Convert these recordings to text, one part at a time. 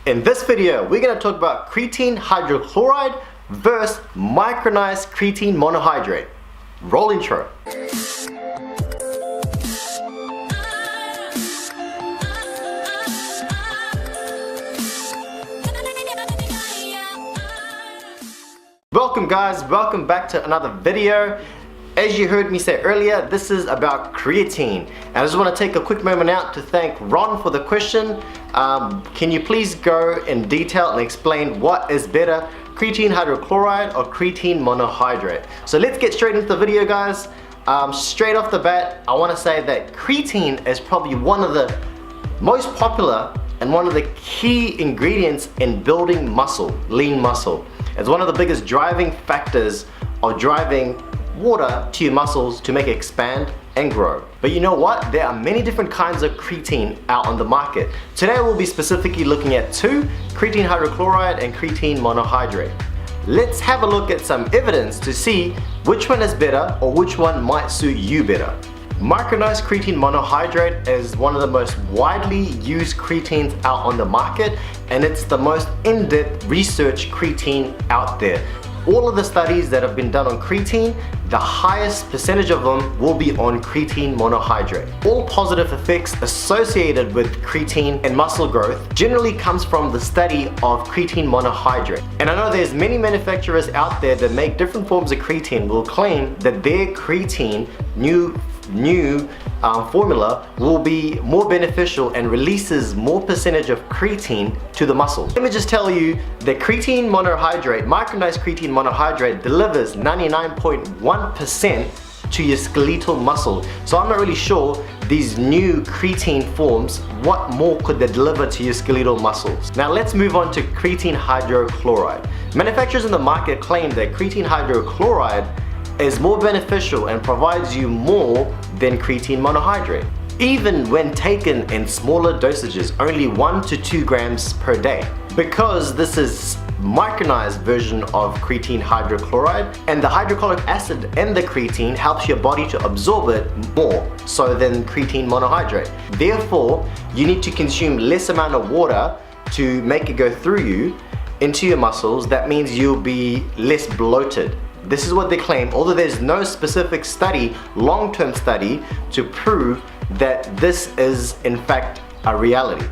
In this video, we're going to talk about creatine hydrochloride versus micronized creatine monohydrate. Roll intro. Welcome guys, welcome back to another video. As you heard me say earlier, this is about creatine. And I just want to take a quick moment out to thank Ron for the question. Can you please go in detail and explain what is better, creatine hydrochloride or creatine monohydrate? So let's get straight into the video guys. Straight off the bat, I want to say that creatine is probably one of the most popular and one of the key ingredients in building muscle, lean muscle. It's one of the biggest driving factors of driving water to your muscles to make it expand and grow. But you know what? There are many different kinds of creatine out on the market. Today we'll be specifically looking at two, creatine hydrochloride and creatine monohydrate. Let's have a look at some evidence to see which one is better or which one might suit you better. Micronized creatine monohydrate is one of the most widely used creatines out on the market, and it's the most in-depth research creatine out there. All of the studies that have been done on creatine, the highest percentage of them will be on creatine monohydrate. All positive effects associated with creatine and muscle growth generally comes from the study of creatine monohydrate. And I know there's many manufacturers out there that make different forms of creatine will claim that their creatine new formula will be more beneficial and releases more percentage of creatine to the muscle. Let me just tell you that creatine monohydrate, micronized creatine monohydrate, delivers 99.1% to your skeletal muscle. So I'm not really sure these new creatine forms, what more could they deliver to your skeletal muscles? Now let's move on to creatine hydrochloride. Manufacturers in the market claim that creatine hydrochloride is more beneficial and provides you more than creatine monohydrate, even when taken in smaller dosages, only 1 to 2 grams per day. Because this is micronized version of creatine hydrochloride, and the hydrochloric acid in the creatine helps your body to absorb it more so than creatine monohydrate. Therefore, you need to consume less amount of water to make it go through you into your muscles. That means you'll be less bloated. This is what they claim, although there's no specific study, long-term study, to prove that this is in fact a reality.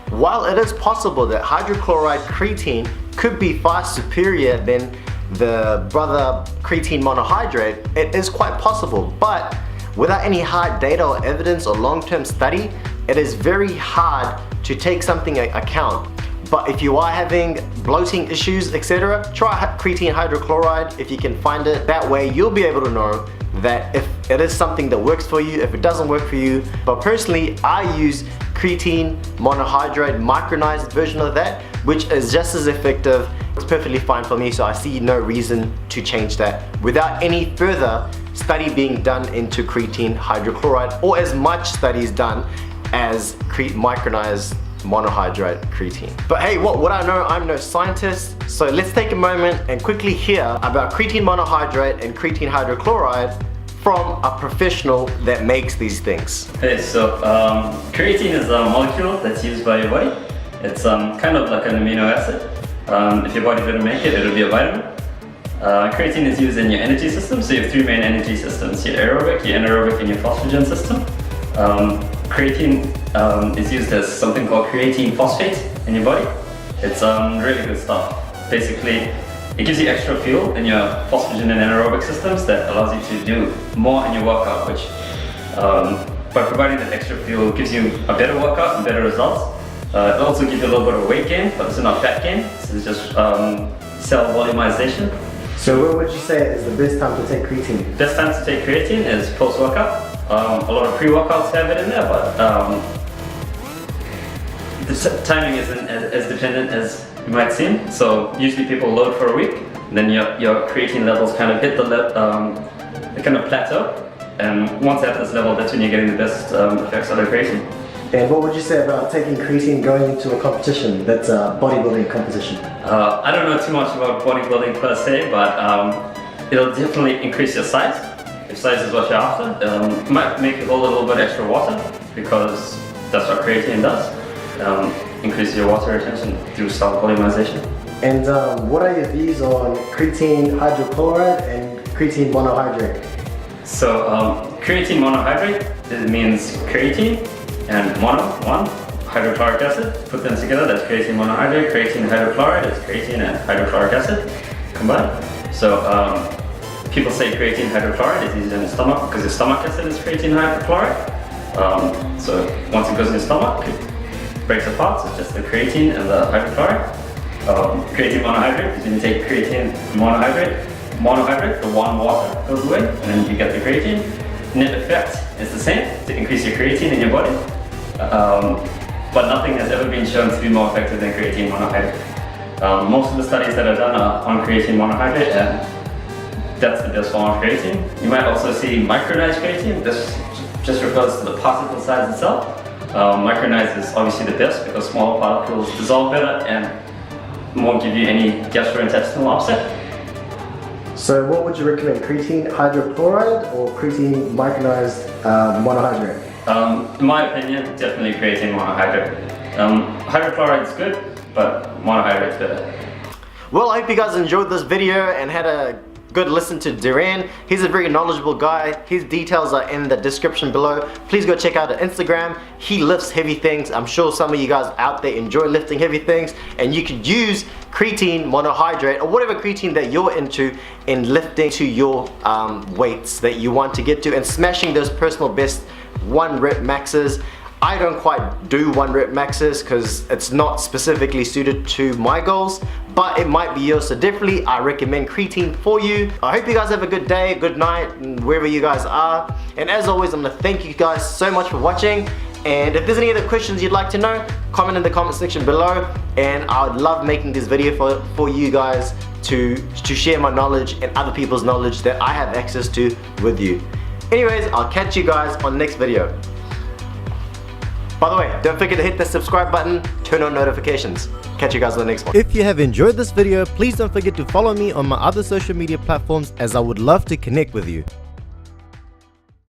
While it is possible that hydrochloride creatine could be far superior than the brother creatine monohydrate, it is quite possible, but without any hard data or evidence or long-term study, it is very hard to take something into account. But if you are having bloating issues, etc., try creatine hydrochloride if you can find it. That way you'll be able to know that if it is something that works for you, if it doesn't work for you. But personally, I use creatine monohydrate, micronized version of that, which is just as effective. It's perfectly fine for me, so I see no reason to change that without any further study being done into creatine hydrochloride or as much studies done as micronized monohydrate creatine. But hey, what would I know? I'm no scientist, so let's take a moment and quickly hear about creatine monohydrate and creatine hydrochloride from a professional that makes these things. Okay, so creatine is a molecule that's used by your body. It's kind of like an amino acid. If your body didn't make it, it would be a vitamin. Creatine is used in your energy system, so you have three main energy systems: your aerobic, your anaerobic, and your phosphagen system. Creatine is used as something called creatine phosphate in your body. It's really good stuff. Basically, it gives you extra fuel in your phosphagen and anaerobic systems that allows you to do more in your workout, which by providing that extra fuel gives you a better workout and better results. It also gives you a little bit of weight gain, but it's not fat gain. This is just cell volumization. So what would you say is the best time to take creatine? Best time to take creatine is post-workout. A lot of pre-workouts have it in there, but the timing isn't as dependent as you might seem. So usually people load for a week, then your creatine levels kind of hit they kind of plateau, and once at this level, that's when you're getting the best effects out of creatine. And what would you say about taking creatine going into a competition that's a bodybuilding competition? I don't know too much about bodybuilding per se, but it'll definitely increase your size. If size is what you're after, it might make you hold a little bit extra water because that's what creatine does. increase your water retention through cell polymerization. And what are your views on creatine hydrochloride and creatine monohydrate? So creatine monohydrate, it means creatine and mono, one, hydrochloric acid. Put them together, that's creatine monohydrate. Creatine hydrochloride is creatine and hydrochloric acid combined. So people say creatine hydrochloride is used in the stomach because the stomach acid is creatine hydrochloride. So once it goes in the stomach, it breaks apart, so it's just the creatine and the hydrochloride. Creatine monohydrate is when you take creatine monohydrate, the one water goes away, and then you get the creatine. Net effect is the same, to increase your creatine in your body, but nothing has ever been shown to be more effective than creatine monohydrate. Most of the studies that are done are on creatine monohydrate, and that's the best form of creatine. You might also see micronized creatine. This just refers to the particle size itself. Micronized is obviously the best because smaller particles dissolve better and won't give you any gastrointestinal upset. So what would you recommend, creatine hydrochloride or creatine micronized monohydrate? In my opinion, definitely creatine monohydrate. Hydrochloride is good, but monohydrate is better. Well, I hope you guys enjoyed this video and had a good listen to Dhiren. He's a very knowledgeable guy. His details are in the description below. Please go check out his Instagram. He lifts heavy things. I'm sure some of you guys out there enjoy lifting heavy things, and you could use creatine monohydrate or whatever creatine that you're into in lifting to your weights that you want to get to and smashing those personal best 1 rep maxes. I don't quite do 1 rep maxes because it's not specifically suited to my goals, but it might be yours, so definitely I recommend creatine for you. I hope you guys have a good day, good night, and wherever you guys are. And as always, I'm gonna thank you guys so much for watching. And if there's any other questions you'd like to know, comment in the comment section below, and I would love making this video for you guys to share my knowledge and other people's knowledge that I have access to with you. Anyways, I'll catch you guys on the next video. By the way, don't forget to hit the subscribe button, turn on notifications. Catch you guys on the next one. If you have enjoyed this video, please don't forget to follow me on my other social media platforms, as I would love to connect with you.